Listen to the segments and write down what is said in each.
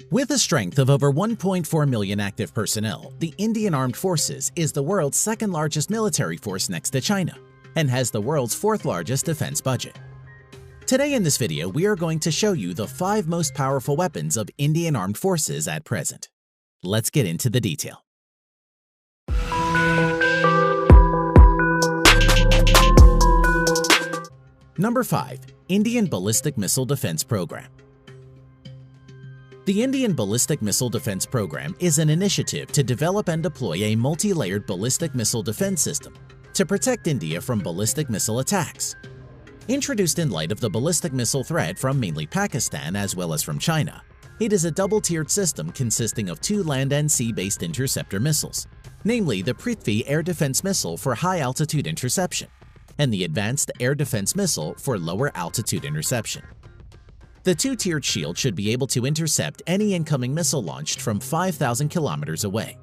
With a strength of over 1.4 million active personnel, the Indian Armed Forces is the world's second-largest military force next to China and has the world's fourth-largest defense budget. Today in this video, we are going to show you the 5 most powerful weapons of Indian Armed Forces at present. Let's get into the detail. Number 5. Indian Ballistic Missile Defense Program. The Indian Ballistic Missile Defense Program is an initiative to develop and deploy a multi-layered ballistic missile defense system to protect India from ballistic missile attacks. Introduced in light of the ballistic missile threat from mainly Pakistan as well as from China, it is a double-tiered system consisting of 2 land and sea-based interceptor missiles, namely the Prithvi Air Defese missile for high-altitude interception and the Advanced Air Defense Missile for lower-altitude interception. The 2-tiered shield should be able to intercept any incoming missile launched from 5,000 kilometers away.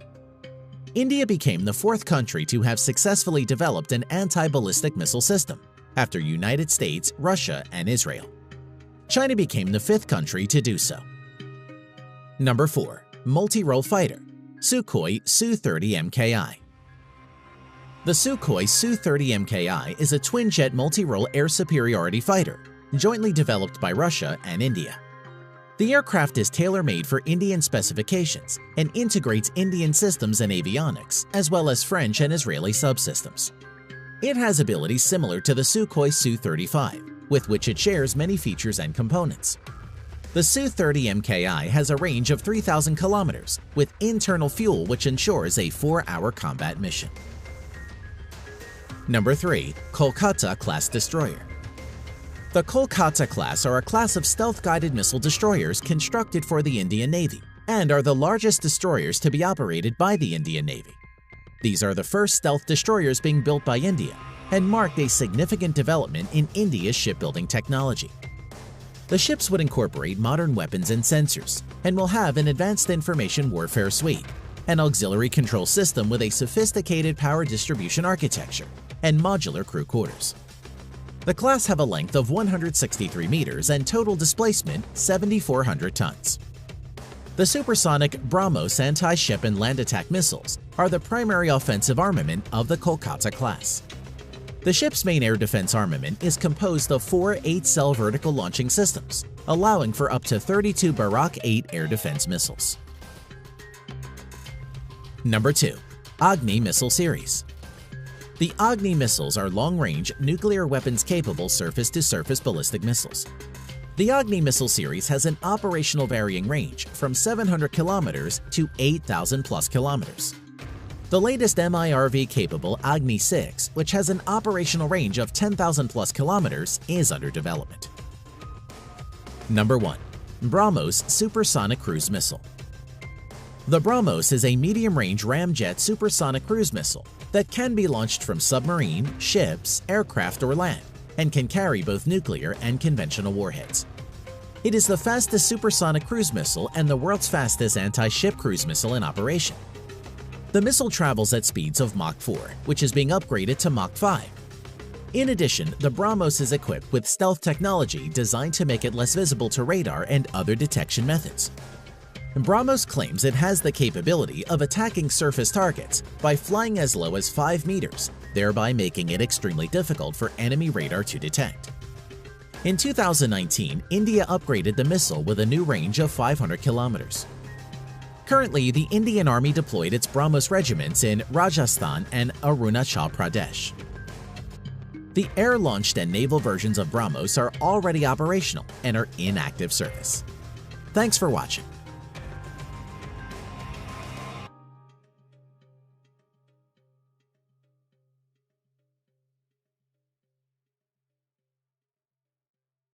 India became the 4th country to have successfully developed an anti-ballistic missile system, after United States, Russia, and Israel. China became the 5th country to do so. Number 4. Multi-Role Fighter, Sukhoi Su-30 MKI. The Sukhoi Su-30 MKI is a twin-jet multi-role air superiority fighter, jointly developed by Russia and India. The aircraft is tailor-made for Indian specifications and integrates Indian systems and avionics, as well as French and Israeli subsystems. It has abilities similar to the Sukhoi Su-35, with which it shares many features and components. The Su-30 MKI has a range of 3,000 kilometers, with internal fuel which ensures a 4-hour combat mission. Number 3. Kolkata Class Destroyer. The Kolkata class are a class of stealth-guided missile destroyers constructed for the Indian Navy and are the largest destroyers to be operated by the Indian Navy. These are the first stealth destroyers being built by India and marked a significant development in India's shipbuilding technology. The ships would incorporate modern weapons and sensors and will have an advanced information warfare suite, an auxiliary control system with a sophisticated power distribution architecture, and modular crew quarters. The class have a length of 163 meters and total displacement 7,400 tons. The supersonic BrahMos anti-ship and land attack missiles are the primary offensive armament of the Kolkata class. The ship's main air defense armament is composed of 4 8-cell vertical launching systems, allowing for up to 32 Barak 8 air defense missiles. Number 2. Agni Missile Series. The Agni missiles are long-range, nuclear weapons-capable surface-to-surface ballistic missiles. The Agni missile series has an operational varying range from 700 kilometers to 8,000+ kilometers. The latest MIRV Capaple Agni 6, which has an operational range of 10,000+ kilometers, is under development. Number 1. BrahMos Supersonic Cruise Missile. The BrahMos is a medium-range ramjet supersonic cruise missile that can be launched from submarine, ships, aircraft, or land, and can carry both nuclear and conventional warheads. It is the fastest supersonic cruise missile and the world's fastest anti-ship cruise missile in operation. The missile travels at speeds of Mach 4, which is being upgraded to Mach 5. In addition, the BrahMos is equipped with stealth technology designed to make it less visible to radar and other detection methods. BrahMos claims it has the capability of attacking surface targets by flying as low as 5 meters, thereby making it extremely difficult for enemy radar to detect. In 2019, India upgraded the missile with a new range of 500 kilometers. Currently, the Indian Army deployed its BrahMos regiments in Rajasthan and Arunachal Pradesh. The air-launched and naval versions of BrahMos are already operational and are in active service. Thanks for watching.